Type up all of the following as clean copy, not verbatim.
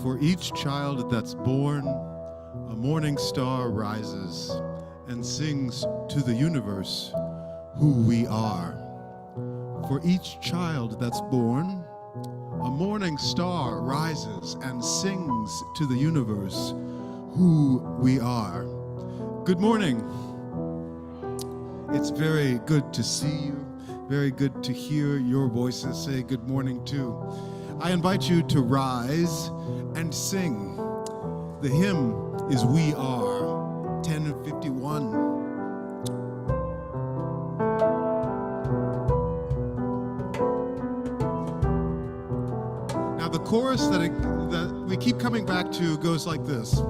For each child that's born, a morning star rises and sings to the universe who we are. For each child that's born, a morning star rises and sings to the universe who we are. Good morning. It's very good to see you, very good to hear your voices say good morning too. I invite you to rise and sing. The hymn is We Are, 1051. Now the chorus that we keep coming back to goes like this.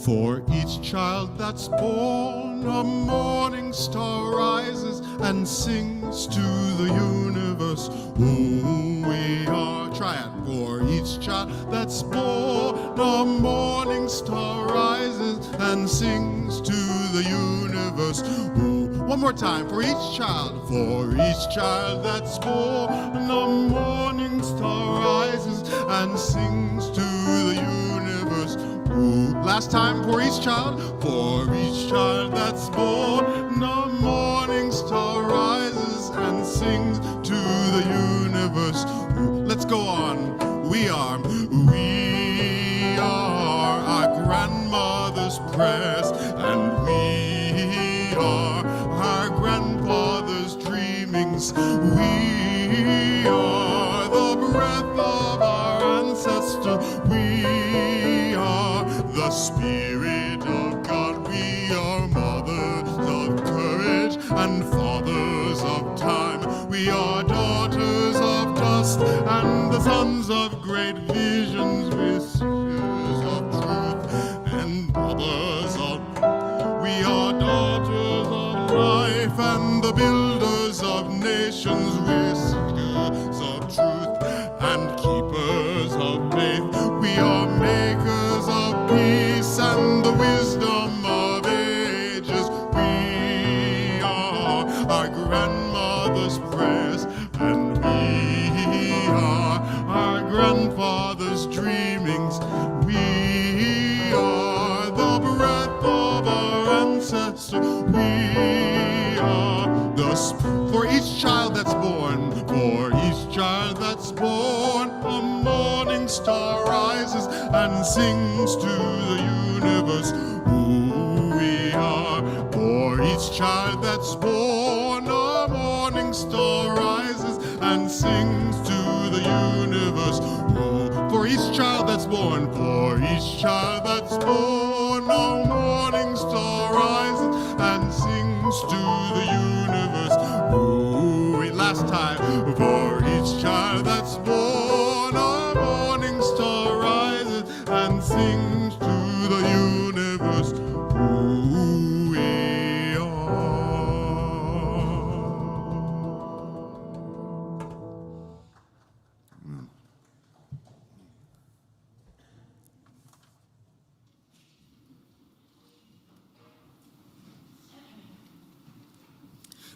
For each child that's born, a morning star rises and sings to the universe who we are. Try it. For each child that's born, a morning star rises and sings to the universe who. One more time. For each child that's born, a morning star rises and sings to the universe. Last time, for each child that's born, a morning star rises and sings to the universe. Let's go on. We are our grandmother's prayers, and we are our grandfather's dreamings. We are the breath of our ancestor. We are the Spirit of God. We are mothers of courage and fathers of time. We are daughters of dust and the sons of great visions, whispers of truth and brothers of. We are daughters of life and the builders of nations, whispers of truth and keepers of faith. We are makers of peace and the wisdom of ages. We are our grandmother's prayers, and we are our grandfather's dreamings. We are the breath of our ancestor. We are the for each child that's born, a morning star rises and sings to the universe who we are. For each child that's born, a morning star rises and sings to the universe. For each child that's born, a morning star rises and sings to the universe. Last time, for each child that's born, a morning star rises and sings to the universe who we are.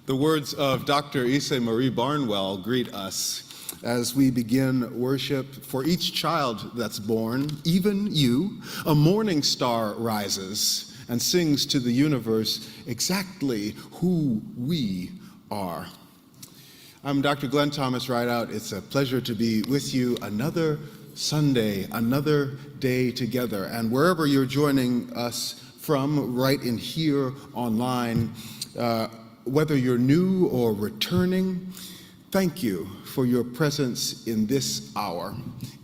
The words of Dr. Issa Marie Barnwell greet us as we begin worship. For each child that's born, even you, a morning star rises and sings to the universe exactly who we are. I'm Dr. Glen Thomas Rideout. It's a pleasure to be with you another Sunday, another day together. And wherever you're joining us from, right in here, online, whether you're new or returning, thank you for your presence in this hour.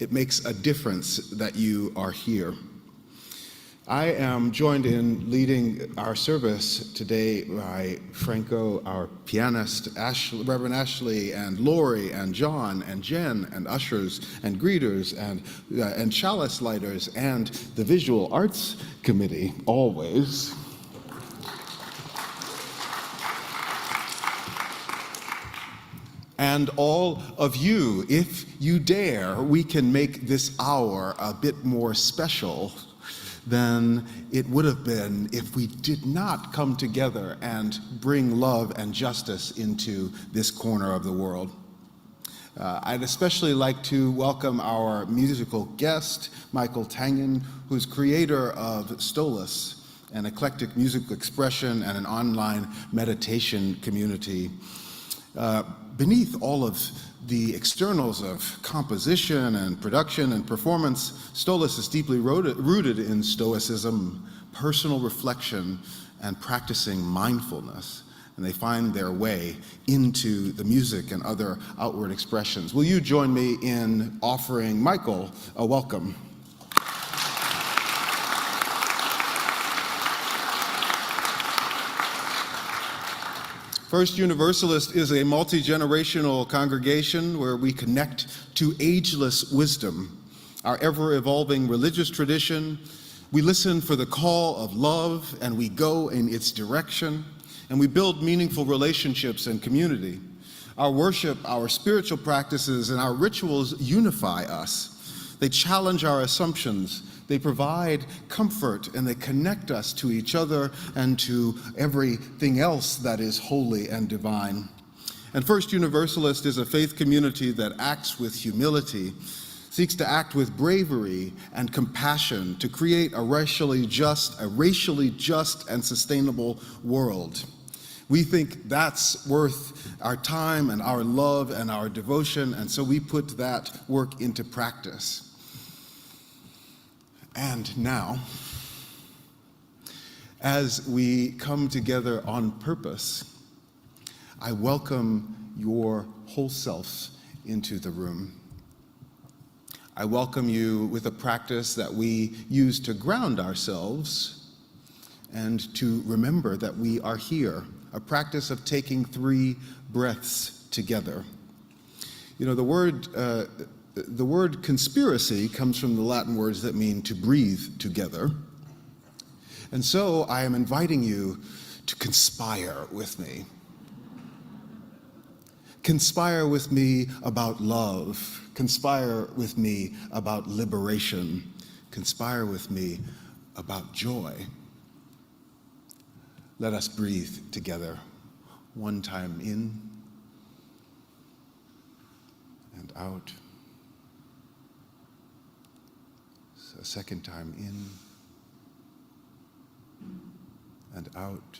It makes a difference that you are here. I am joined in leading our service today by Franco, our pianist, Reverend Ashley, and Lóre, and John, and Jen, and ushers, and greeters, and chalice lighters, and the Visual Arts Committee, always. And all of you, if you dare, we can make this hour a bit more special than it would have been if we did not come together and bring love and justice into this corner of the world. I'd especially like to welcome our musical guest, Michael Tangen, who's creator of Solace, an eclectic musical expression and an online meditation community. Beneath all of the externals of composition and production and performance, Solace is deeply rooted in stoicism, personal reflection, and practicing mindfulness. And they find their way into the music and other outward expressions. Will you join me in offering Michael a welcome? First Universalist is a multi-generational congregation where we connect to ageless wisdom, our ever-evolving religious tradition. We listen for the call of love and we go in its direction, and we build meaningful relationships and community. Our worship, our spiritual practices, and our rituals unify us. They challenge our assumptions. They provide comfort, and they connect us to each other and to everything else that is holy and divine. And First Universalist is a faith community that acts with humility, seeks to act with bravery and compassion to create a racially just and sustainable world. We think that's worth our time and our love and our devotion, and so we put that work into practice. And now, as we come together on purpose, I welcome your whole self into the room. I welcome you with a practice that we use to ground ourselves and to remember that we are here, a practice of taking 3 breaths together. You know, the word conspiracy comes from the Latin words that mean to breathe together. And so I am inviting you to conspire with me. Conspire with me about love. Conspire with me about liberation. Conspire with me about joy. Let us breathe together. 1 time in and out. A 2nd time in and out.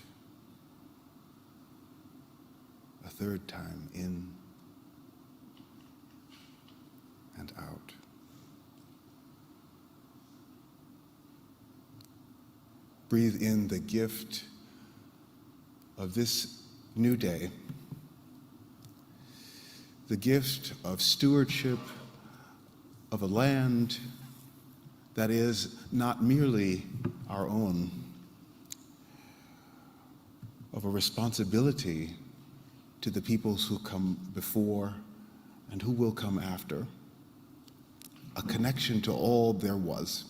A 3rd time in and out. Breathe in the gift of this new day, the gift of stewardship of a land that is not merely our own, of a responsibility to the peoples who come before and who will come after, a connection to all there was.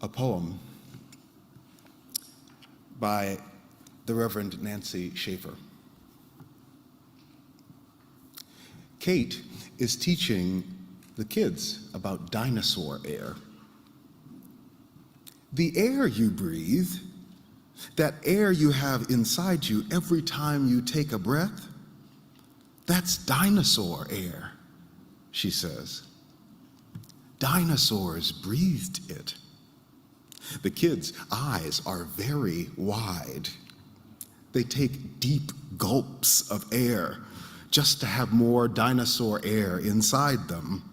A poem by the Reverend Nancy Schaefer. Kate is teaching the kids about dinosaur air. The air you breathe, that air you have inside you every time you take a breath, that's dinosaur air, she says. Dinosaurs breathed it. The kids' eyes are very wide. They take deep gulps of air just to have more dinosaur air inside them.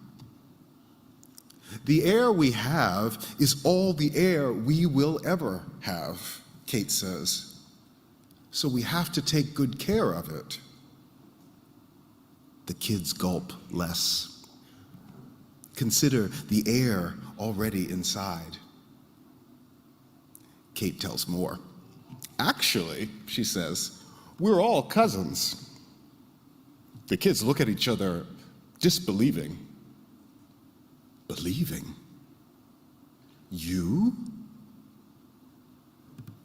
The air we have is all the air we will ever have, Kate says. So we have to take good care of it. The kids gulp less. Consider the air already inside. Kate tells more. Actually, she says, we're all cousins. The kids look at each other, disbelieving. Believing? You?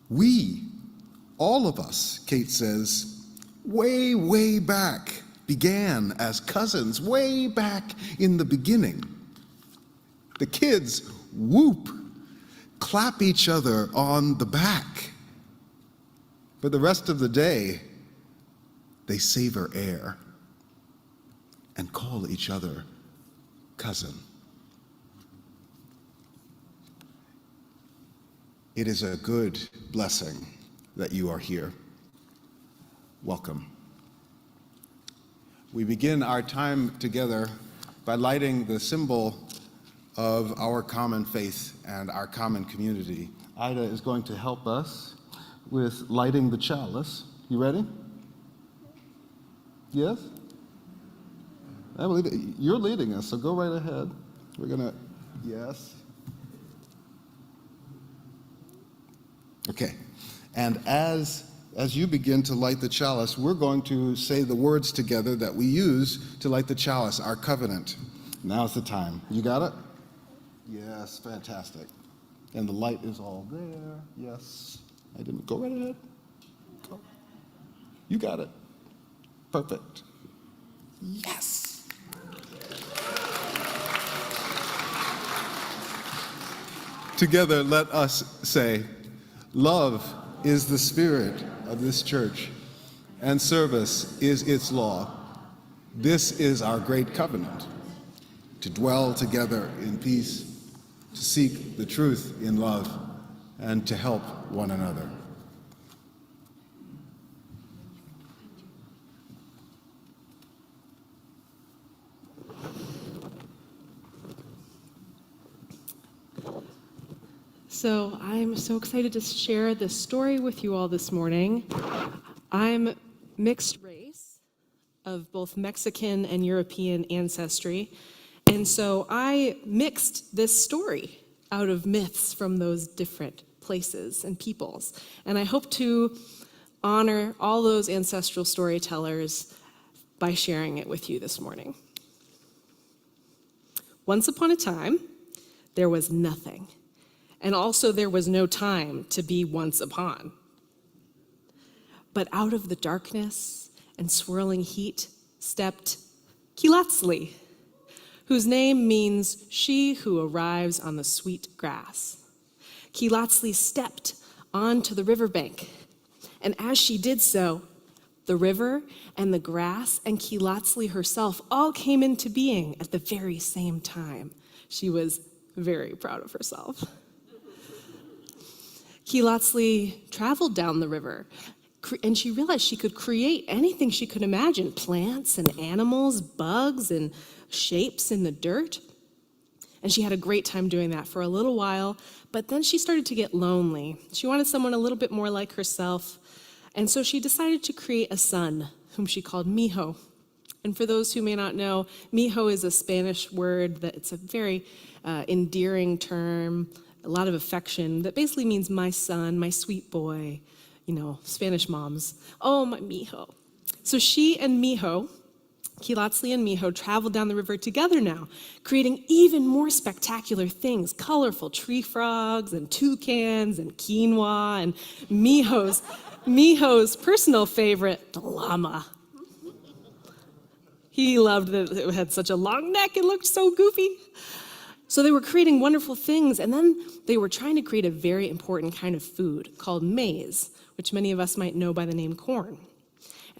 We, all of us, Kate says, way, way back, began as cousins, way back in the beginning. The kids whoop, clap each other on the back. For the rest of the day, they savor air and call each other cousin. It is a good blessing that you are here. Welcome. We begin our time together by lighting the symbol of our common faith and our common community. Ida is going to help us with lighting the chalice. You ready? Yes? I believe it. You're leading us, so go right ahead. We're gonna, yes. Okay, and as you begin to light the chalice, we're going to say the words together that we use to light the chalice, our covenant. Now's the time. You got it? Yes, fantastic. And the light is all there. Yes. I didn't. Go right ahead. Go. You got it. Perfect. Yes. Together, let us say, love is the spirit of this church, and service is its law. This is our great covenant, to dwell together in peace, to seek the truth in love, and to help one another. So I'm so excited to share this story with you all this morning. I'm mixed race of both Mexican and European ancestry, and so I mixed this story out of myths from those different places and peoples. And I hope to honor all those ancestral storytellers by sharing it with you this morning. Once upon a time, there was nothing. And also there was no time to be once upon. But out of the darkness and swirling heat stepped Kilatzli, whose name means she who arrives on the sweet grass. Kilatzli stepped onto the riverbank, and as she did so, the river and the grass and Kilatzli herself all came into being at the very same time. She was very proud of herself. Kilatzli traveled down the river, and she realized she could create anything she could imagine, plants and animals, bugs and shapes in the dirt. And she had a great time doing that for a little while, but then she started to get lonely. She wanted someone a little bit more like herself, and so she decided to create a son, whom she called Mijo. And for those who may not know, Mijo is a Spanish word that it's a very endearing term, a lot of affection that basically means my son, my sweet boy, you know, Spanish moms. Oh, my Mijo. So she and Mijo, Kilatzli and Mijo, traveled down the river together now, creating even more spectacular things, colorful tree frogs and toucans and quinoa and Mijo's personal favorite, the llama. He loved that it had such a long neck and looked so goofy. So they were creating wonderful things, and then they were trying to create a very important kind of food called maize, which many of us might know by the name corn.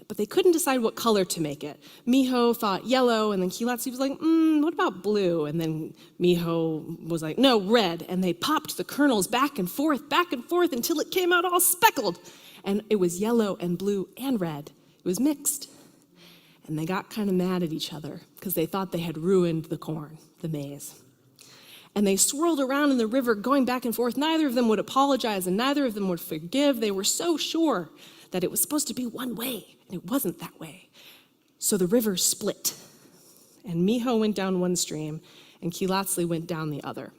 But they couldn't decide what color to make it. Mijo thought yellow, and then Kilatzli was like, what about blue? And then Mijo was like, no, red. And they popped the kernels back and forth until it came out all speckled. And it was yellow and blue and red. It was mixed. And they got kind of mad at each other because they thought they had ruined the corn, the maize. And they swirled around in the river, going back and forth. Neither of them would apologize, and neither of them would forgive. They were so sure that it was supposed to be one way, and it wasn't that way. So the river split, and Mijo went down one stream, and Kilatzli went down the other.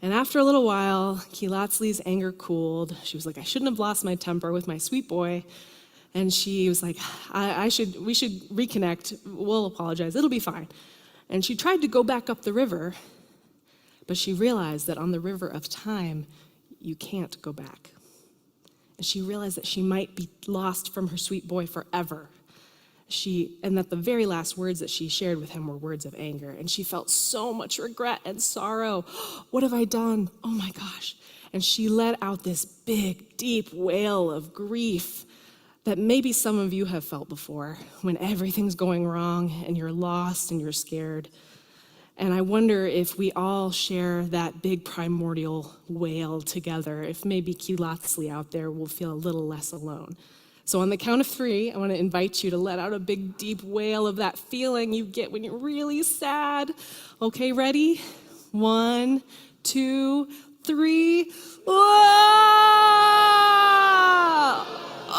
And after a little while, Kilatzli's anger cooled. She was like, I shouldn't have lost my temper with my sweet boy. And she was like, we should reconnect. We'll apologize. It'll be fine. And she tried to go back up the river, But she realized that on the river of time, you can't go back. And she realized that she might be lost from her sweet boy forever. And that the very last words that she shared with him were words of anger. And she felt so much regret and sorrow. What have I done? Oh my gosh. And she let out this big, deep wail of grief that maybe some of you have felt before when everything's going wrong and you're lost and you're scared. And I wonder if we all share that big primordial wail together, if maybe Kilatsli out there will feel a little less alone. So on the count of 3, I want to invite you to let out a big, deep wail of that feeling you get when you're really sad. Okay, ready? 1, 2, 3.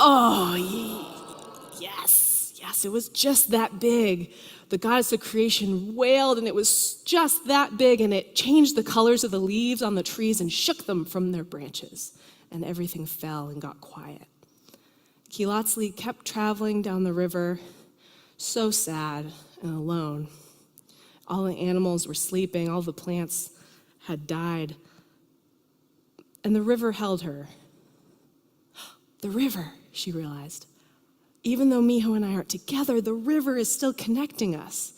Oh, yes, it was just that big. The goddess of creation wailed, and it was just that big, and it changed the colors of the leaves on the trees and shook them from their branches, and everything fell and got quiet. Kilatsli kept traveling down the river, so sad and alone. All the animals were sleeping, all the plants had died, and the river held her. The river, she realized. Even though Miho and I aren't together, the river is still connecting us.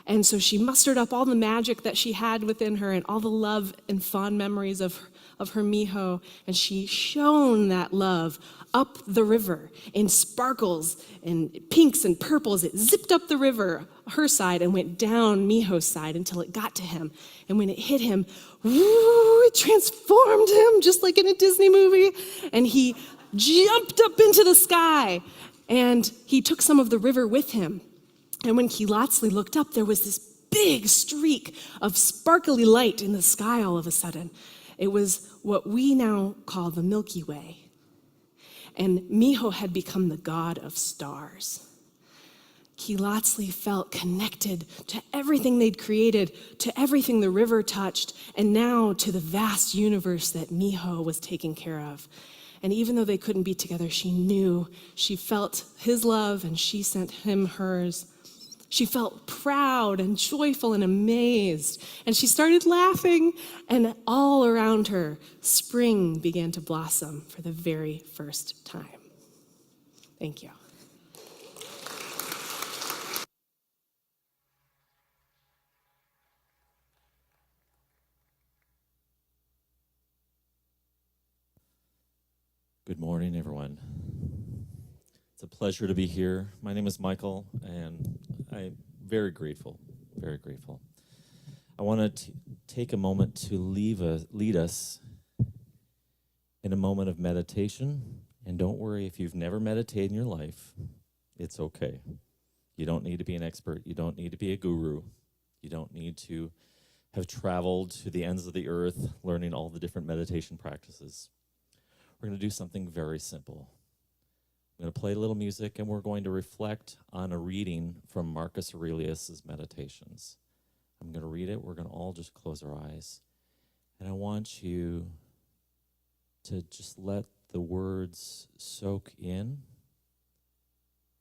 And so she mustered up all the magic that she had within her and all the love and fond memories of her Miho, and she shone that love up the river in sparkles and pinks and purples. It zipped up the river, her side, and went down Miho's side until it got to him. And when it hit him, woo, it transformed him just like in a Disney movie, and he jumped up into the sky, and he took some of the river with him. And when Kilatsli looked up, there was this big streak of sparkly light in the sky all of a sudden. It was what we now call the Milky Way. And Miho had become the god of stars. Kilatsli felt connected to everything they'd created, to everything the river touched, and now to the vast universe that Miho was taking care of. And even though they couldn't be together, she knew, she felt his love, and she sent him hers. She felt proud and joyful and amazed, and she started laughing, and all around her, spring began to blossom for the very first time. Thank you. Good morning, everyone. It's a pleasure to be here. My name is Michael, and I'm very grateful, very grateful. I want to take a moment to lead us in a moment of meditation. And don't worry, if you've never meditated in your life, it's okay. You don't need to be an expert. You don't need to be a guru. You don't need to have traveled to the ends of the earth learning all the different meditation practices. We're going to do something very simple. I'm going to play a little music, and we're going to reflect on a reading from Marcus Aurelius' Meditations. I'm going to read it. We're going to all just close our eyes. And I want you to just let the words soak in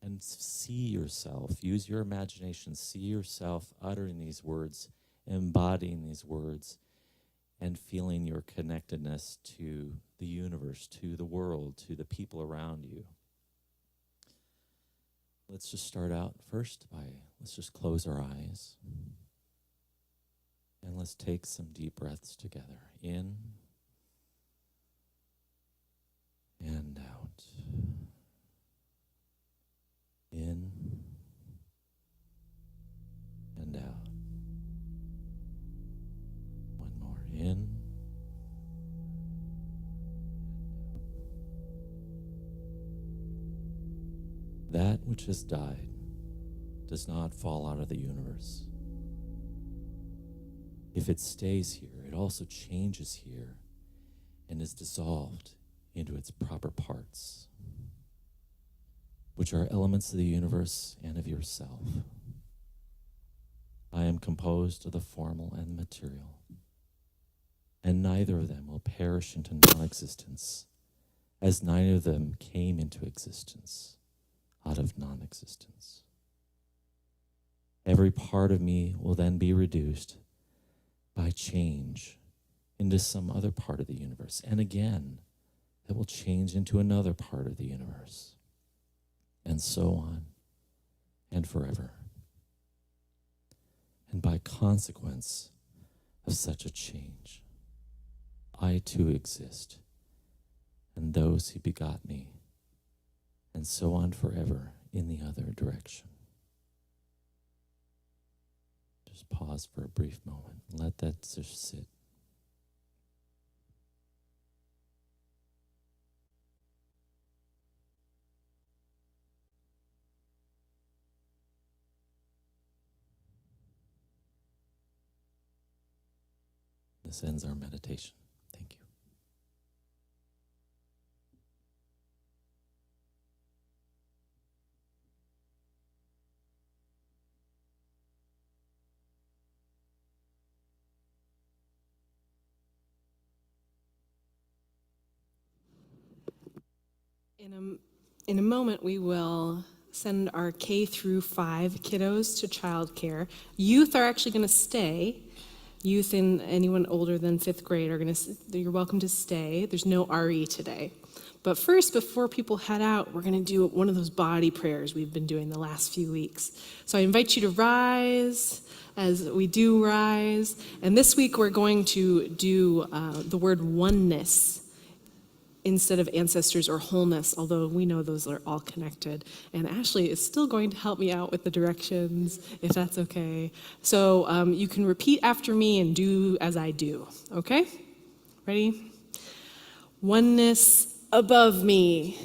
and see yourself. Use your imagination. See yourself uttering these words, embodying these words, and feeling your connectedness to the universe, to the world, to the people around you. Let's just start out first let's just close our eyes. And let's take some deep breaths together. In and out. In and out. One more. In. That which has died does not fall out of the universe. If it stays here, it also changes here and is dissolved into its proper parts, which are elements of the universe and of yourself. I am composed of the formal and the material, and neither of them will perish into non-existence, as neither of them came into existence out of non-existence. Every part of me will then be reduced by change into some other part of the universe. And again, it will change into another part of the universe. And so on, and forever. And by consequence of such a change, I too exist, and those who begot me, and so on forever in the other direction. Just pause for a brief moment and let that just sit. This ends our meditation. Thank you. In a moment, we will send our K through 5 kiddos to childcare. Youth are actually going to stay. Youth and anyone older than 5th grade you're welcome to stay. There's no RE today. But first, before people head out, we're going to do one of those body prayers we've been doing the last few weeks. So I invite you to rise as we do rise. And this week, we're going to do the word oneness instead of ancestors or wholeness, although we know those are all connected. And Ashley is still going to help me out with the directions, if that's okay. So you can repeat after me and do as I do, okay? Ready? Oneness above me.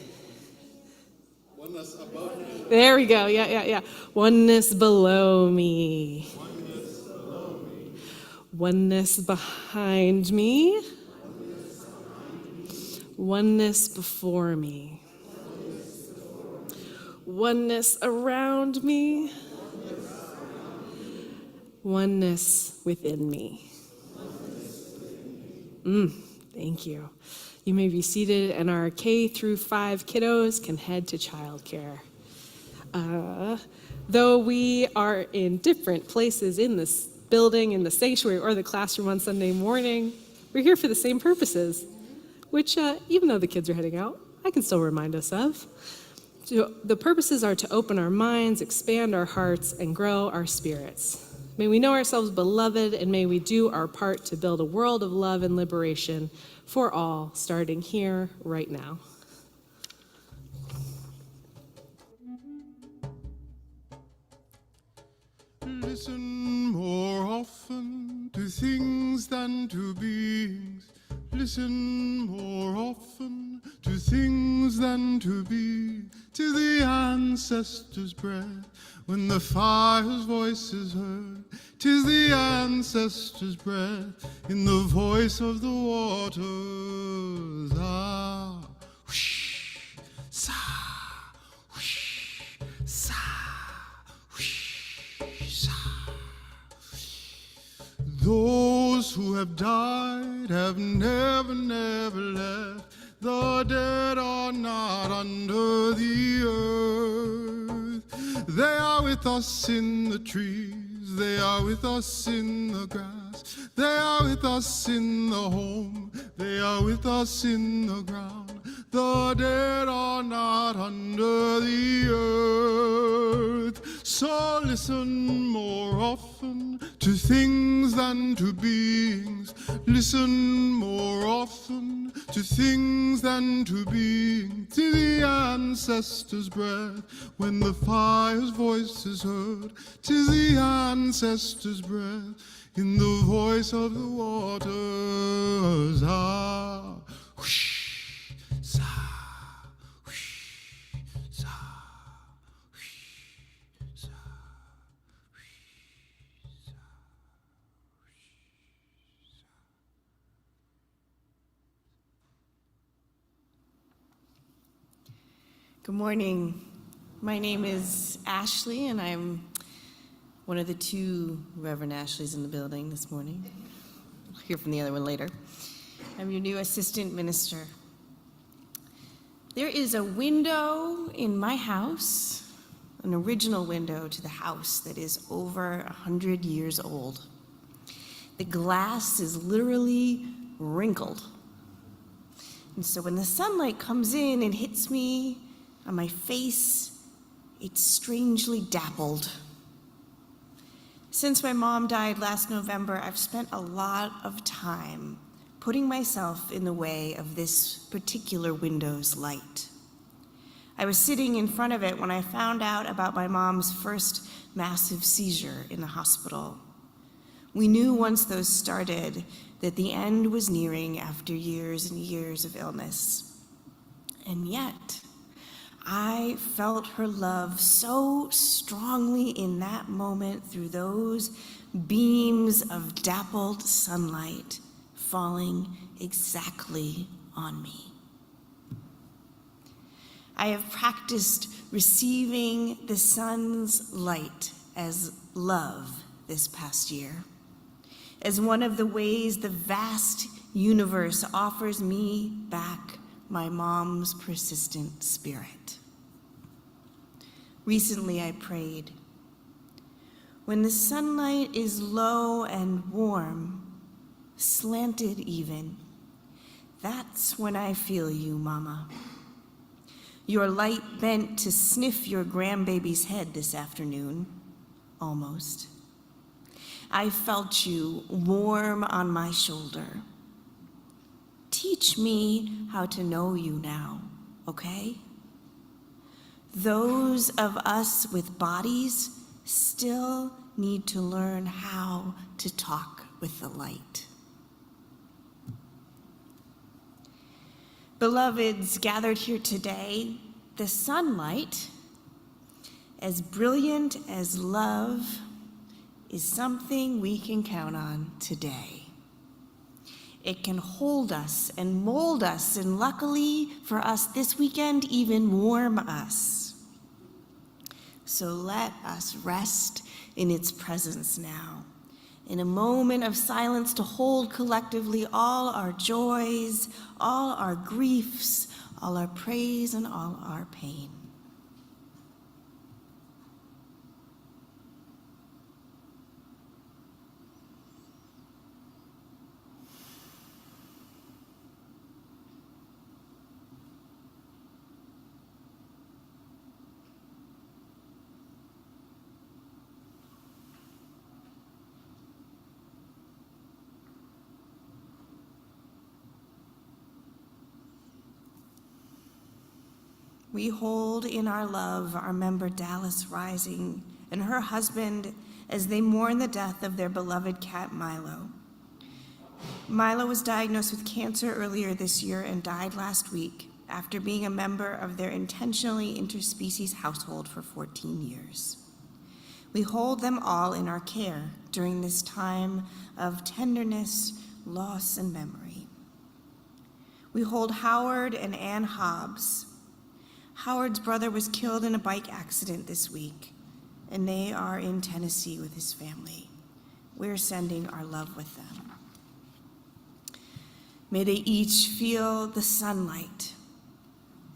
Oneness above me. There we go, yeah. Oneness below me. Oneness below me. Oneness behind me. Oneness before me. Oneness around me. Oneness within me. Thank you. You may be seated, and our K through 5 kiddos can head to childcare. Though we are in different places in this building, in the sanctuary, or the classroom on Sunday morning, we're here for the same purposes, which, even though the kids are heading out, I can still remind us of. So the purposes are to open our minds, expand our hearts, and grow our spirits. May we know ourselves beloved, and may we do our part to build a world of love and liberation for all, starting here, right now. Listen more often to things than to beings. Listen more often to things than to be, to the ancestors' breath when the fire's voice is heard. 'Tis the ancestors' breath in the voice of the waters. Ah, whoosh, sa, whoosh, sa, whoosh, sa. Those who have died have never, never left. The dead are not under the earth. They are with us in the trees. They are with us in the grass. They are with us in the home. They are with us in the ground. The dead are not under the earth. So listen more often to things than to beings. Listen more often to things than to beings. To the ancestors' breath when the fire's voice is heard. 'Tis the ancestors' breath in the voice of the waters. Ah, whoosh, sa, whoosh, sa, whoosh, sa, whoosh, sa, Good morning. My name is Ashley, and I'm one of the 2 Reverend Ashleys in the building this morning. We'll hear from the other one later. I'm your new assistant minister. There is a window in my house, an original window to the house that is over 100 years old. The glass is literally wrinkled. And so when the sunlight comes in and hits me on my face, it's strangely dappled. Since my mom died last November, I've spent a lot of time putting myself in the way of this particular window's light. I was sitting in front of it when I found out about my mom's first massive seizure in the hospital. We knew once those started that the end was nearing after years and years of illness. And yet, I felt her love so strongly in that moment through those beams of dappled sunlight falling exactly on me. I have practiced receiving the sun's light as love this past year, as one of the ways the vast universe offers me back my mom's persistent spirit. Recently I prayed, when the sunlight is low and warm, slanted even, that's when I feel you, Mama. Your light bent to sniff your grandbaby's head this afternoon, almost. I felt you warm on my shoulder. Teach me how to know you now, okay? Those of us with bodies still need to learn how to talk with the light. Beloveds gathered here today, the sunlight, as brilliant as love, is something we can count on today. It can hold us and mold us, and luckily for us this weekend, even warm us. So let us rest in its presence now, in a moment of silence to hold collectively all our joys, all our griefs, all our praise, and all our pain. We hold in our love our member Dallas Rising and her husband as they mourn the death of their beloved cat Milo. Milo was diagnosed with cancer earlier this year and died last week after being a member of their intentionally interspecies household for 14 years. We hold them all in our care during this time of tenderness, loss, and memory. We hold Howard and Ann Hobbs. Howard's brother was killed in a bike accident this week, and they are in Tennessee with his family. We're sending our love with them. May they each feel the sunlight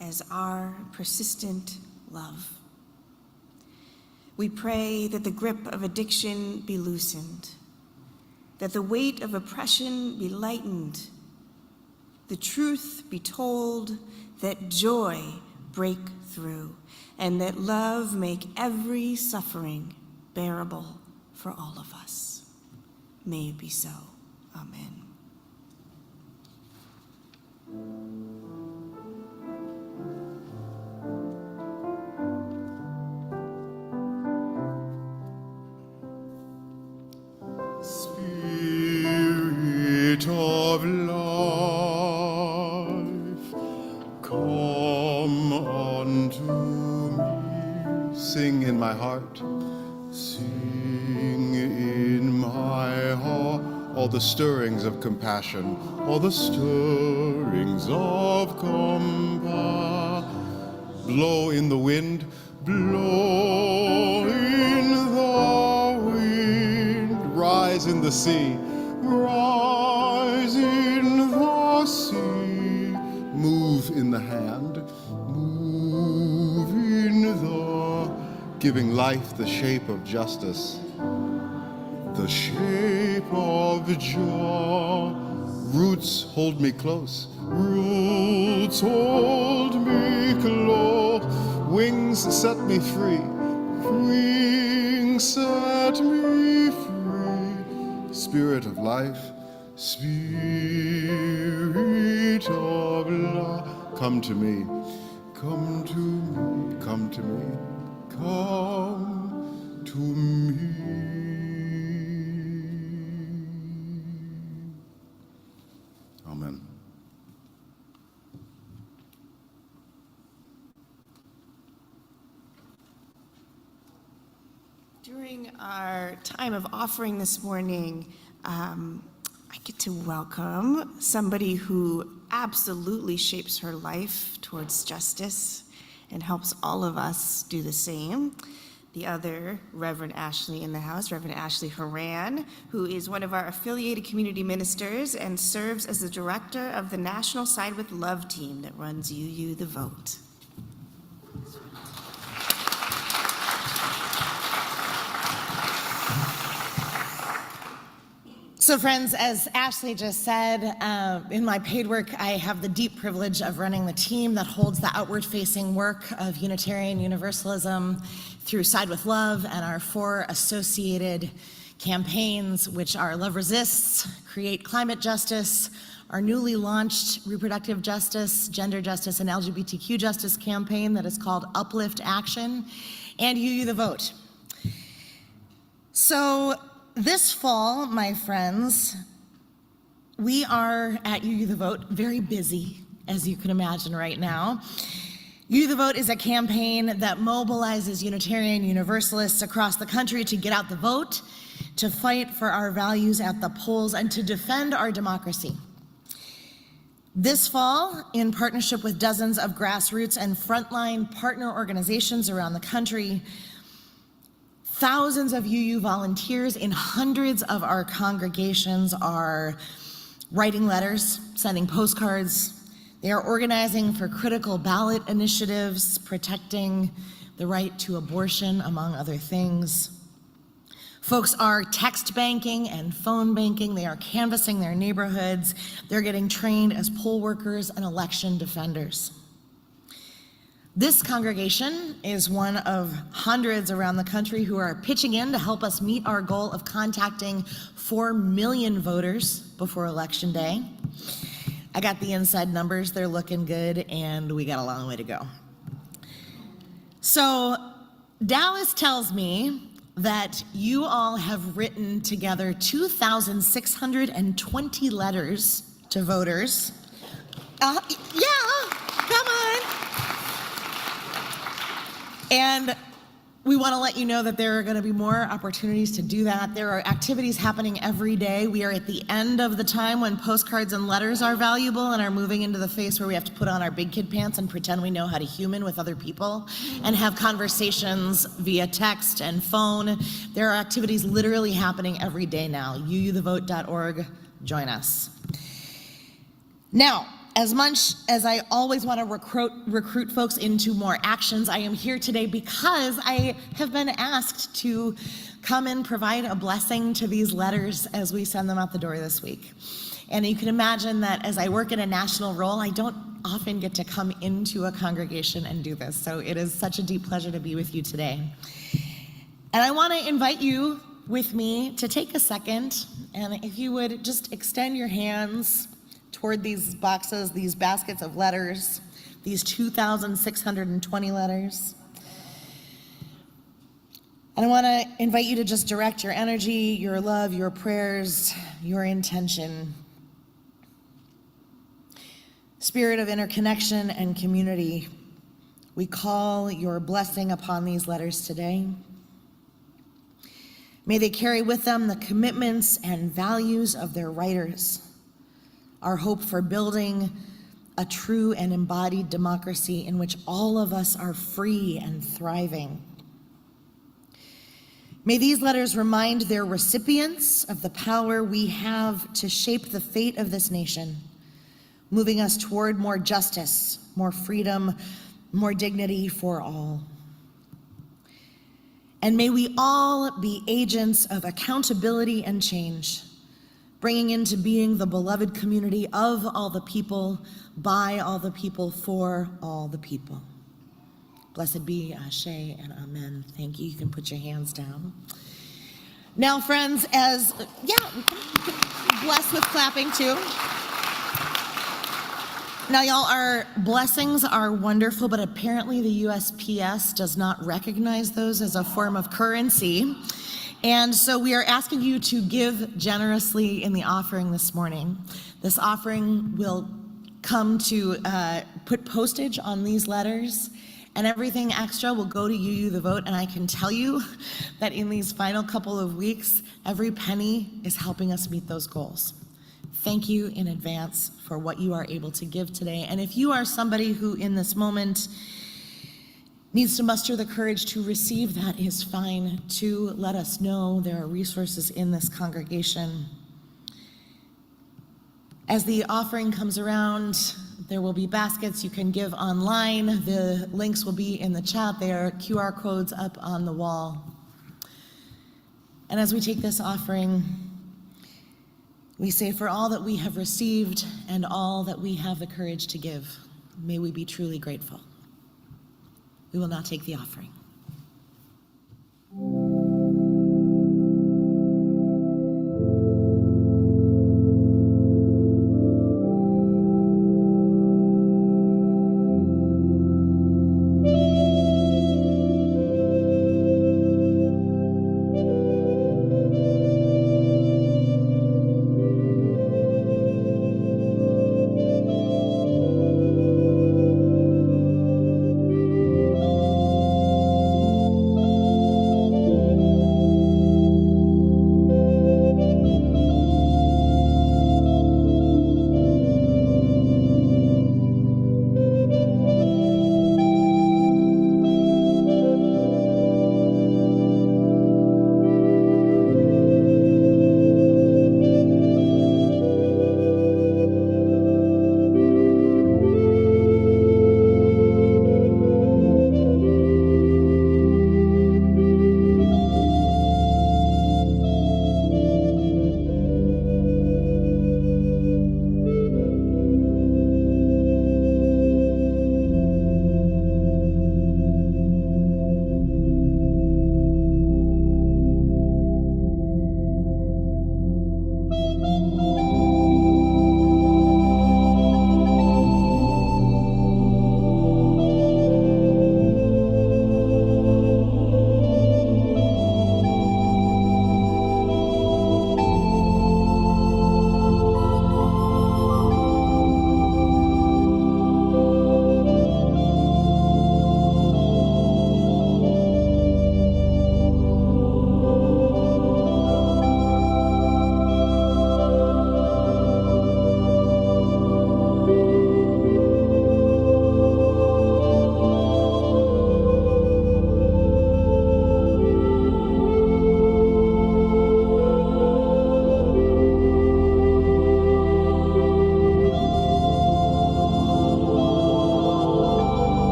as our persistent love. We pray that the grip of addiction be loosened, that the weight of oppression be lightened, the truth be told, that joy break through, and that love make every suffering bearable for all of us. May it be so. Amen. Spirit of life, come unto me. Sing in my heart, sing in my heart. All the stirrings of compassion, all the stirrings of compassion. Blow in the wind, blow in the wind. Rise in the sea, rise in the sea. Move in the hand, move in the, giving life the shape of justice. the shape of the jaw. Roots hold me close, roots hold me close. Wings set me free, wings set me free. Spirit of life, spirit of life, come to me, come to me, come to me, come to me. Amen. During our time of offering this morning, I get to welcome somebody who absolutely shapes her life towards justice and helps all of us do the same. The other Reverend Ashley in the house, Reverend Ashley Horan, who is one of our affiliated community ministers and serves as the director of the National Side with Love team that runs UU the Vote. So friends, as Ashley just said, in my paid work, I have the deep privilege of running the team that holds the outward-facing work of Unitarian Universalism through Side with Love and our 4 associated campaigns, which are Love Resists, Create Climate Justice, our newly launched Reproductive Justice, Gender Justice, and LGBTQ Justice campaign that is called Uplift Action, and UU the Vote. So, this fall, my friends, we are at UU the Vote very busy, as you can imagine right now. UU the Vote is a campaign that mobilizes Unitarian Universalists across the country to get out the vote, to fight for our values at the polls, and to defend our democracy. This fall, in partnership with dozens of grassroots and frontline partner organizations around the country, thousands of UU volunteers in hundreds of our congregations are writing letters, sending postcards. They are organizing for critical ballot initiatives, protecting the right to abortion, among other things. Folks are text banking and phone banking. They are canvassing their neighborhoods. They're getting trained as poll workers and election defenders. This congregation is one of hundreds around the country who are pitching in to help us meet our goal of contacting 4 million voters before Election Day. I got the inside numbers, they're looking good, and we got a long way to go. So Dallas tells me that you all have written together 2,620 letters to voters. Yeah, come on. And we want to let you know that there are going to be more opportunities to do that. There are activities happening every day. We are at the end of the time when postcards and letters are valuable and are moving into the phase where we have to put on our big kid pants and pretend we know how to human with other people and have conversations via text and phone. There are activities literally happening every day now. uuthevote.org, join us. Now, as much as I always want to recruit folks into more actions, I am here today because I have been asked to come and provide a blessing to these letters as we send them out the door this week. And you can imagine that as I work in a national role, I don't often get to come into a congregation and do this. So it is such a deep pleasure to be with you today. And I want to invite you with me to take a second, and if you would just extend your hands toward these boxes, these baskets of letters, these 2,620 letters. And I want to invite you to just direct your energy, your love, your prayers, your intention. Spirit of interconnection and community, we call your blessing upon these letters today. May they carry with them the commitments and values of their writers, our hope for building a true and embodied democracy in which all of us are free and thriving. May these letters remind their recipients of the power we have to shape the fate of this nation, moving us toward more justice, more freedom, more dignity for all. And may we all be agents of accountability and change, bringing into being the beloved community of all the people, by all the people, for all the people. Blessed be Ashe and Amen. Thank you. You can put your hands down. Now, friends, blessed with clapping too. Now, y'all, our blessings are wonderful, but apparently the USPS does not recognize those as a form of currency. And so we are asking you to give generously in the offering this morning. This offering will come to put postage on these letters, and everything extra will go to you, the vote. And I can tell you that in these final couple of weeks, every penny is helping us meet those goals. Thank you in advance for what you are able to give today. And if you are somebody who in this moment needs to muster the courage to receive, that is fine too. Let us know. There are resources in this congregation. As the offering comes around, there will be baskets you can give online. The links will be in the chat. There are QR codes up on the wall. And as we take this offering, we say, for all that we have received and all that we have the courage to give, may we be truly grateful. We will now take the offering.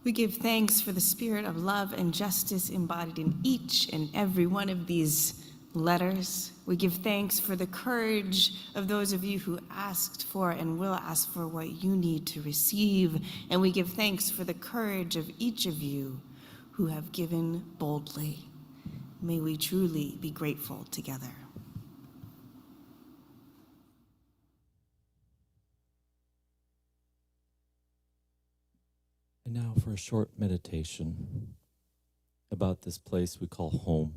We give thanks for the spirit of love and justice embodied in each and every one of these letters. We give thanks for the courage of those of you who asked for and will ask for what you need to receive. And we give thanks for the courage of each of you who have given boldly. May we truly be grateful together. And now for a short meditation about this place we call home,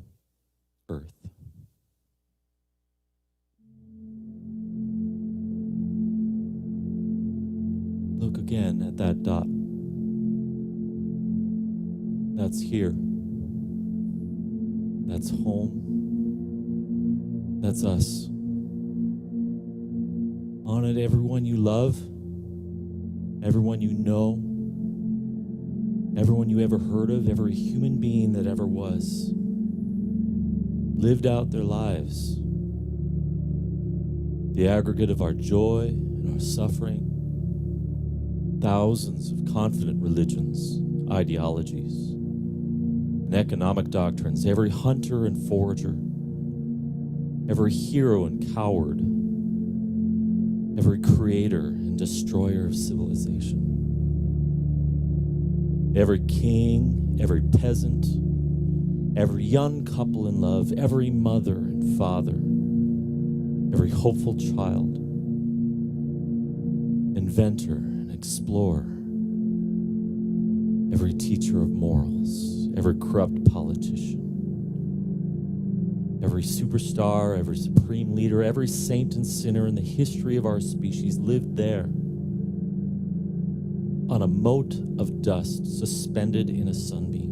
Earth. Look again at that dot. That's here. That's home. That's us. On it, everyone you love, everyone you know, everyone you ever heard of, every human being that ever was, lived out their lives. The aggregate of our joy and our suffering, thousands of confident religions, ideologies, and economic doctrines, every hunter and forager, every hero and coward, every creator and destroyer of civilization, every king, every peasant, every young couple in love, every mother and father, every hopeful child, inventor and explorer, every teacher of morals, every corrupt politician, every superstar, every supreme leader, every saint and sinner in the history of our species lived there on a mote of dust suspended in a sunbeam.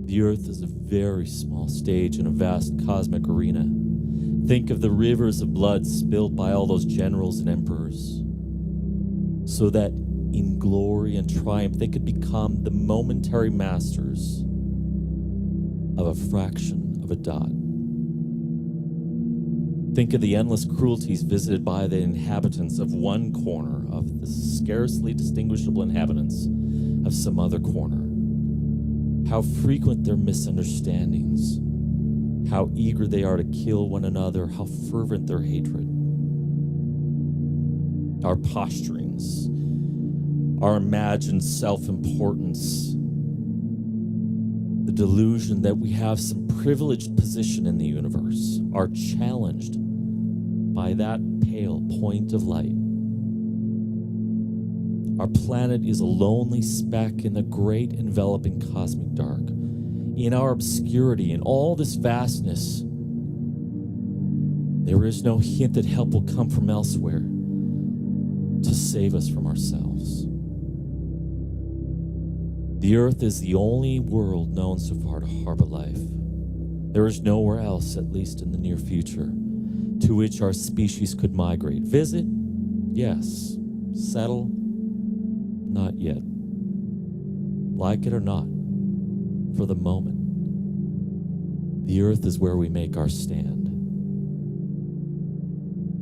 The Earth is a very small stage in a vast cosmic arena. Think of the rivers of blood spilled by all those generals and emperors, so that in glory and triumph they could become the momentary masters of a fraction of a dot. Think of the endless cruelties visited by the inhabitants of one corner, of the scarcely distinguishable inhabitants of some other corner. How frequent their misunderstandings, how eager they are to kill one another, how fervent their hatred. Our posturings, our imagined self-importance, the delusion that we have some privileged position in the universe are challenged by that pale point of light. Our planet is a lonely speck in the great enveloping cosmic dark. In our obscurity, in all this vastness, there is no hint that help will come from elsewhere to save us from ourselves. The Earth is the only world known so far to harbor life. There is nowhere else, at least in the near future, to which our species could migrate. Visit? Yes. Settle? Not yet. Like it or not, for the moment, the Earth is where we make our stand.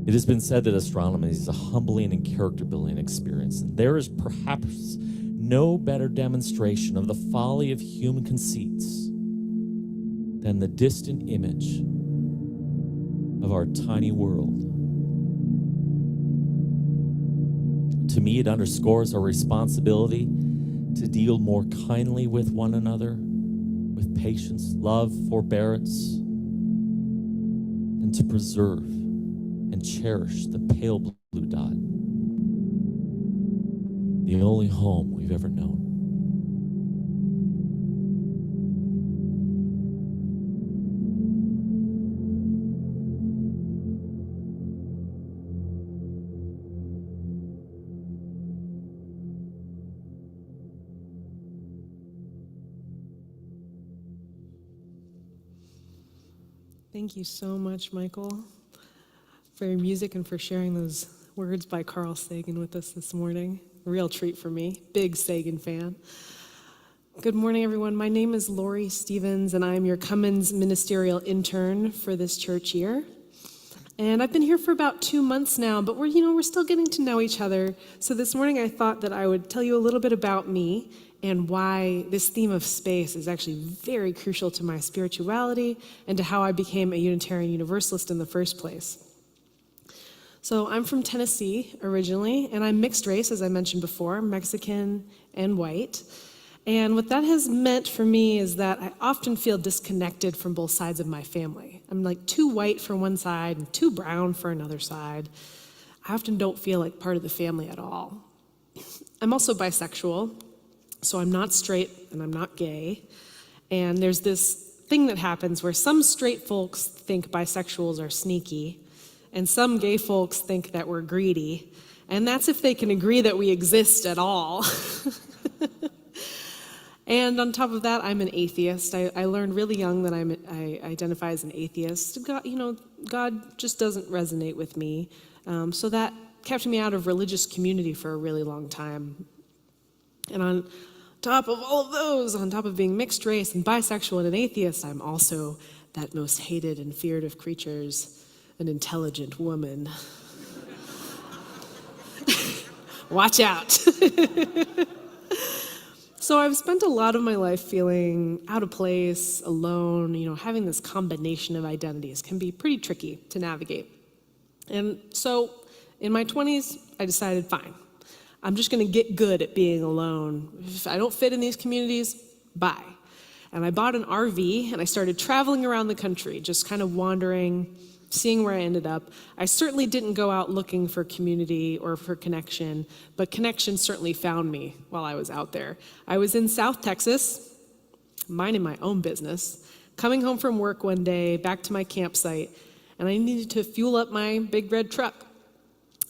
It has been said that astronomy is a humbling and character-building experience, and there is perhaps no better demonstration of the folly of human conceits than the distant image of our tiny world. To me, it underscores our responsibility to deal more kindly with one another, with patience, love, forbearance, and to preserve and cherish the pale blue dot, the only home we've ever known. Thank you so much, Michael, for your music and for sharing those words by Carl Sagan with us this morning. A real treat for me, big Sagan fan. Good morning, everyone. My name is Lóre Stevens, and I'm your Cummins ministerial intern for this church year. And I've been here for about 2 months now, but we're still getting to know each other. So this morning I thought that I would tell you a little bit about me and why this theme of space is actually very crucial to my spirituality and to how I became a Unitarian Universalist in the first place. So I'm from Tennessee originally, and I'm mixed race, as I mentioned before, Mexican and white. And what that has meant for me is that I often feel disconnected from both sides of my family. I'm like too white for one side and too brown for another side. I often don't feel like part of the family at all. I'm also bisexual, so I'm not straight and I'm not gay. And there's this thing that happens where some straight folks think bisexuals are sneaky, and some gay folks think that we're greedy. And that's if they can agree that we exist at all. And on top of that, I'm an atheist. I learned really young that I identify as an atheist. God just doesn't resonate with me. So that kept me out of religious community for a really long time. And on top of all of those, on top of being mixed race and bisexual and an atheist, I'm also that most hated and feared of creatures, an intelligent woman. Watch out. So I've spent a lot of my life feeling out of place, alone, having this combination of identities can be pretty tricky to navigate. And so in my 20s, I decided, fine, I'm just gonna get good at being alone. If I don't fit in these communities, bye. And I bought an RV and I started traveling around the country, just kind of wandering, seeing where I ended up. I certainly didn't go out looking for community or for connection, but connection certainly found me while I was out there. I was in South Texas, minding my own business, coming home from work one day, back to my campsite, and I needed to fuel up my big red truck.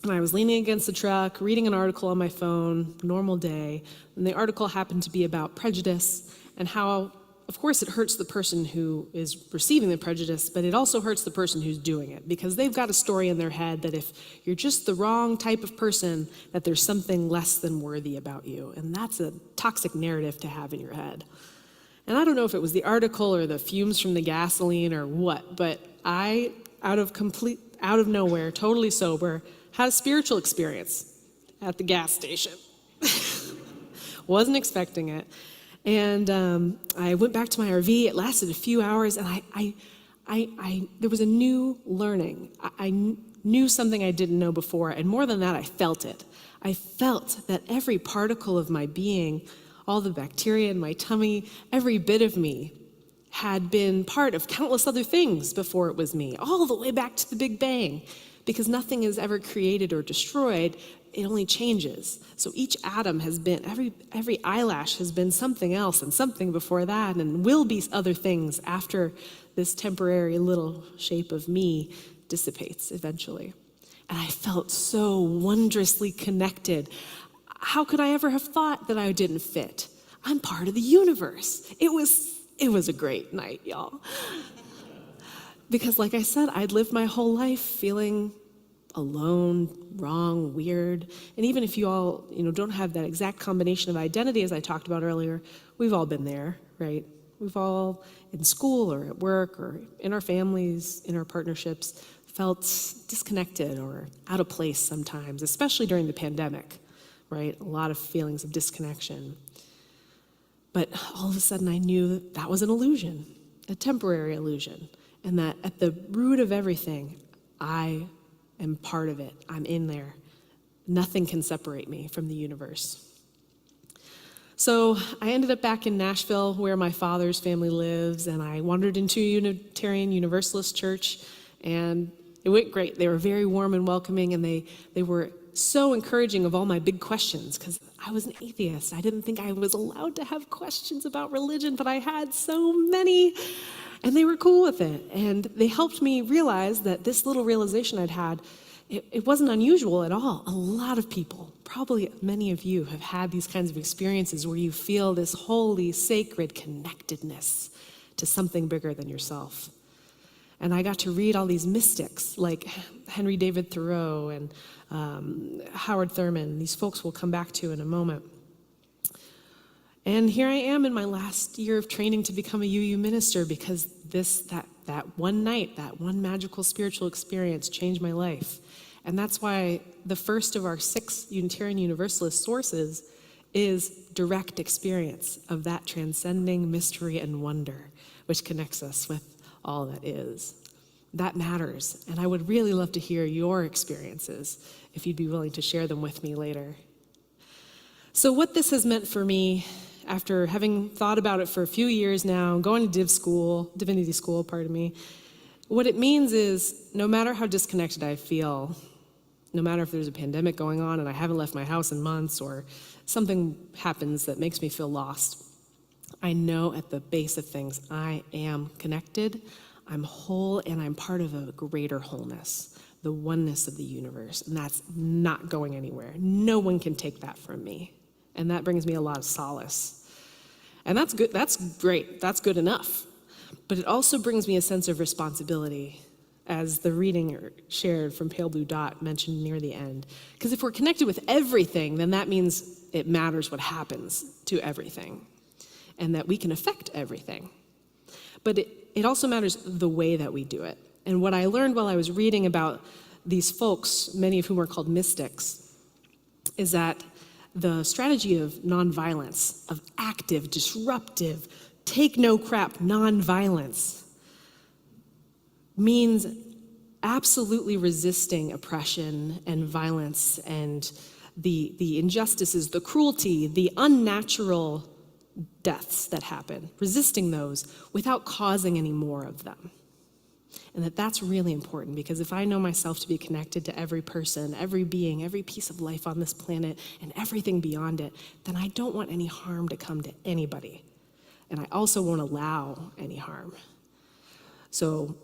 And I was leaning against the truck, reading an article on my phone, normal day, and the article happened to be about prejudice and how, of course, it hurts the person who is receiving the prejudice, but it also hurts the person who's doing it because they've got a story in their head that if you're just the wrong type of person, that there's something less than worthy about you. And that's a toxic narrative to have in your head. And I don't know if it was the article or the fumes from the gasoline or what, but I, out of nowhere, totally sober, had a spiritual experience at the gas station. Wasn't expecting it. And I went back to my RV. It lasted a few hours, and there was a new learning. I knew something I didn't know before, and more than that, I felt it. I felt that every particle of my being, all the bacteria in my tummy, every bit of me had been part of countless other things before it was me, all the way back to the Big Bang, because nothing is ever created or destroyed. It only changes. So each atom has been, every eyelash has been something else and something before that and will be other things after this temporary little shape of me dissipates eventually. And I felt so wondrously connected. How could I ever have thought that I didn't fit? I'm part of the universe. It was a great night, y'all. Because like I said, I'd lived my whole life feeling alone, wrong, weird. And even if you all, don't have that exact combination of identity as I talked about earlier, we've all been there, right? We've all, in school or at work or in our families, in our partnerships, felt disconnected or out of place sometimes, especially during the pandemic, right? A lot of feelings of disconnection. But all of a sudden I knew that was an illusion, a temporary illusion, and that at the root of everything, I am part of it. I'm in there. Nothing can separate me from the universe. So I ended up back in Nashville where my father's family lives, and I wandered into a Unitarian Universalist church, and it went great. They were very warm and welcoming, and they were so encouraging of all my big questions, because I was an atheist. I didn't think I was allowed to have questions about religion, but I had so many. And they were cool with it. And they helped me realize that this little realization I'd had, it wasn't unusual at all. A lot of people, probably many of you, have had these kinds of experiences where you feel this holy, sacred connectedness to something bigger than yourself. And I got to read all these mystics like Henry David Thoreau and Howard Thurman. These folks we'll come back to in a moment. And here I am in my last year of training to become a UU minister because that that one night, that one magical spiritual experience changed my life. And that's why the first of our 6 Unitarian Universalist sources is direct experience of that transcending mystery and wonder, which connects us with all that is. That matters, and I would really love to hear your experiences, if you'd be willing to share them with me later. So what this has meant for me, after having thought about it for a few years now, going to divinity school, what it means is no matter how disconnected I feel, no matter if there's a pandemic going on and I haven't left my house in months or something happens that makes me feel lost, I know at the base of things I am connected, I'm whole, and I'm part of a greater wholeness, the oneness of the universe, and that's not going anywhere. No one can take that from me, and that brings me a lot of solace. And that's good, that's great, that's good enough. But it also brings me a sense of responsibility, as the reading shared from Pale Blue Dot mentioned near the end. Because if we're connected with everything, then that means it matters what happens to everything, and that we can affect everything. But it also matters the way that we do it. And what I learned while I was reading about these folks, many of whom are called mystics, is that the strategy of nonviolence, of active, disruptive, take no crap nonviolence, means absolutely resisting oppression and violence and the injustices, the cruelty, the unnatural deaths that happen, resisting those without causing any more of them. And that's really important, because if I know myself to be connected to every person, every being, every piece of life on this planet, and everything beyond it, then I don't want any harm to come to anybody. And I also won't allow any harm. So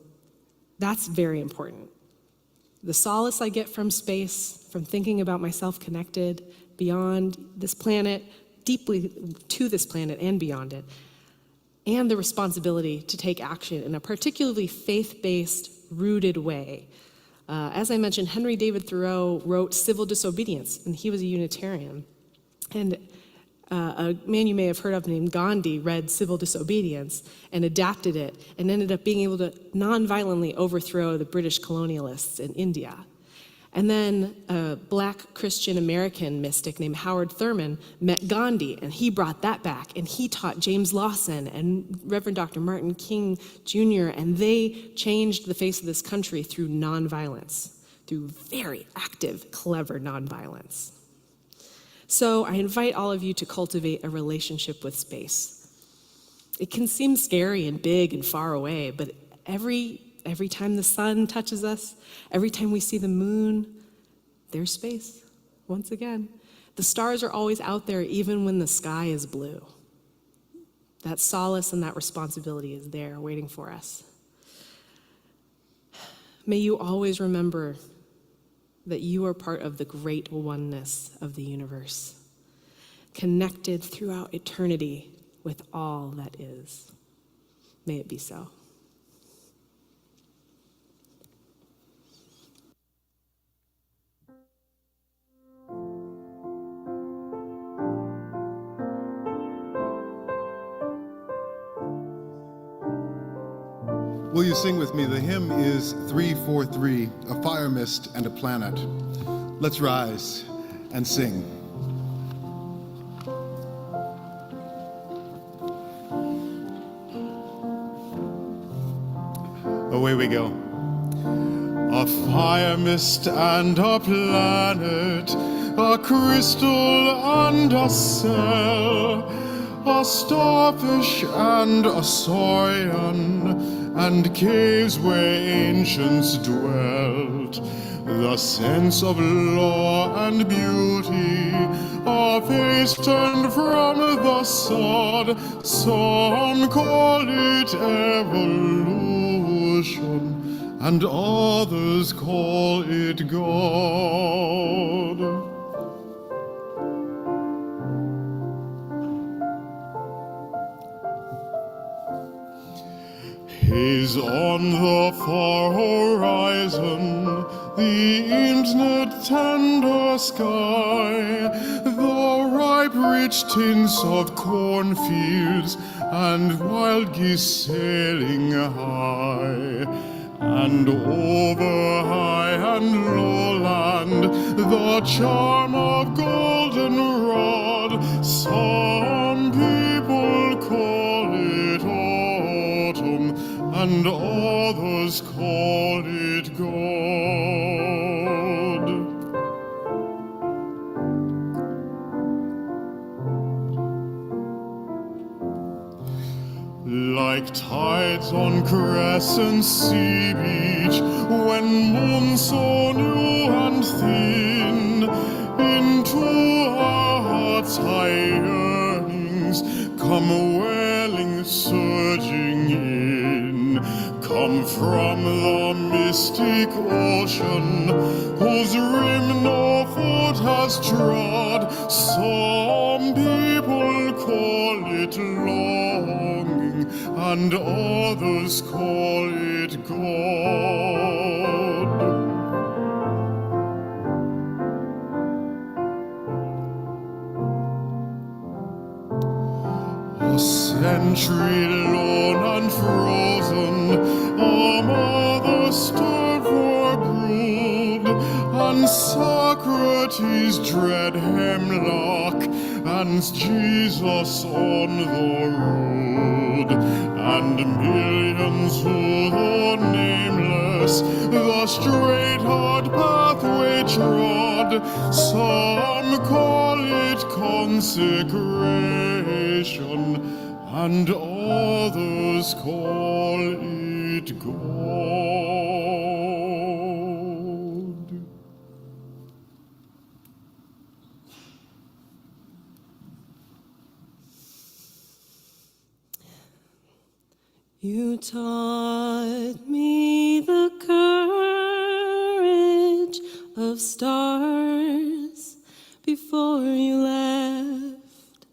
that's very important. The solace I get from space, from thinking about myself connected beyond this planet, deeply to this planet and beyond it, and the responsibility to take action in a particularly faith-based, rooted way. As I mentioned, Henry David Thoreau wrote Civil Disobedience, and he was a Unitarian. And a man you may have heard of named Gandhi read Civil Disobedience and adapted it and ended up being able to non-violently overthrow the British colonialists in India. And then a Black Christian American mystic named Howard Thurman met Gandhi, and he brought that back, and he taught James Lawson and Reverend Dr. Martin King Jr., and they changed the face of this country through nonviolence, through very active, clever nonviolence. So I invite all of you to cultivate a relationship with space. It can seem scary and big and far away, but every time the sun touches us, every time we see the moon, there's space, once again. The stars are always out there, even when the sky is blue. That solace and that responsibility is there waiting for us. May you always remember that you are part of the great oneness of the universe, connected throughout eternity with all that is. May it be so. Will you sing with me? The hymn is 343, A Fire Mist and a Planet. Let's rise and sing. Away we go. A fire mist and a planet, a crystal and a cell, a starfish and a saurian, and caves where ancients dwelt. The sense of law and beauty, a face turned from the sod. Some call it evolution, and others call it God. Haze on the far horizon, the infinite tender sky, the ripe rich tints of cornfields and wild geese sailing high. And over high and lowland, the charm of goldenrod. Some people call it autumn, and others call it God. Like tides on Crescent Sea Beach, when moon so new and thin, into our hearts' high yearnings come welling, surging in. Come from the mystic ocean, whose rim no foot has trod. Some people call it longing, and others call it God. A century lone and frozen, a mother stood for brood, and Socrates' dread hemlock, and Jesus on the road, and millions who, though nameless, the straight hard pathway trod. Some call it consecration, and others call it God. You taught me the courage of stars before you left,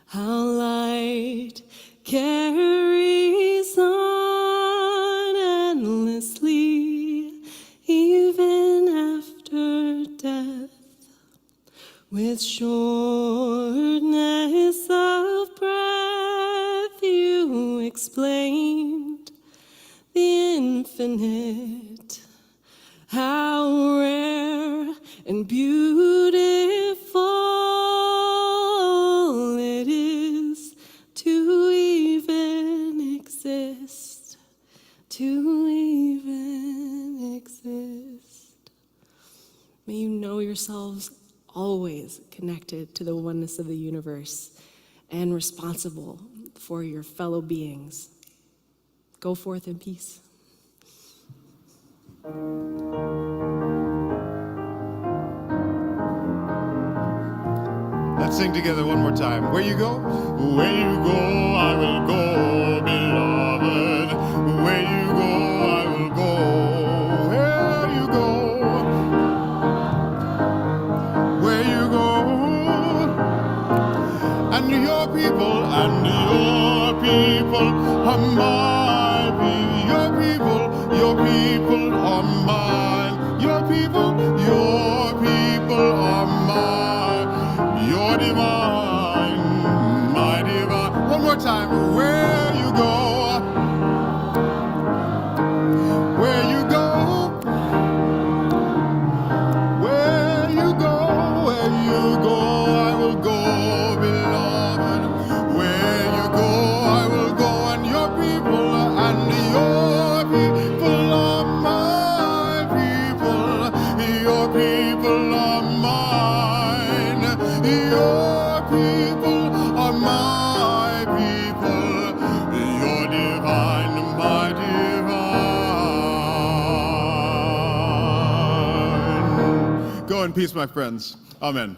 how light carries on endlessly, even after death, with shortness of breath. You explained the infinite, how rare and beautiful it is to even exist, to even exist. May you know yourselves always connected to the oneness of the universe and responsible for your fellow beings. Go forth in peace. Let's sing together one more time. Where you go? Where you go, I will go, beloved. Where you go, I will go. Where you go? Where you go? And your people are my people. Your people are mine. Your people are mine. You're divine, my divine. One more time. Where you go? Where you go? Where you go? Where you go? I will go, beloved. Where you go, I will go, and your people are my people. Your people are mine. Your people are my people. You're divine, my divine. Go in peace, my friends. Amen.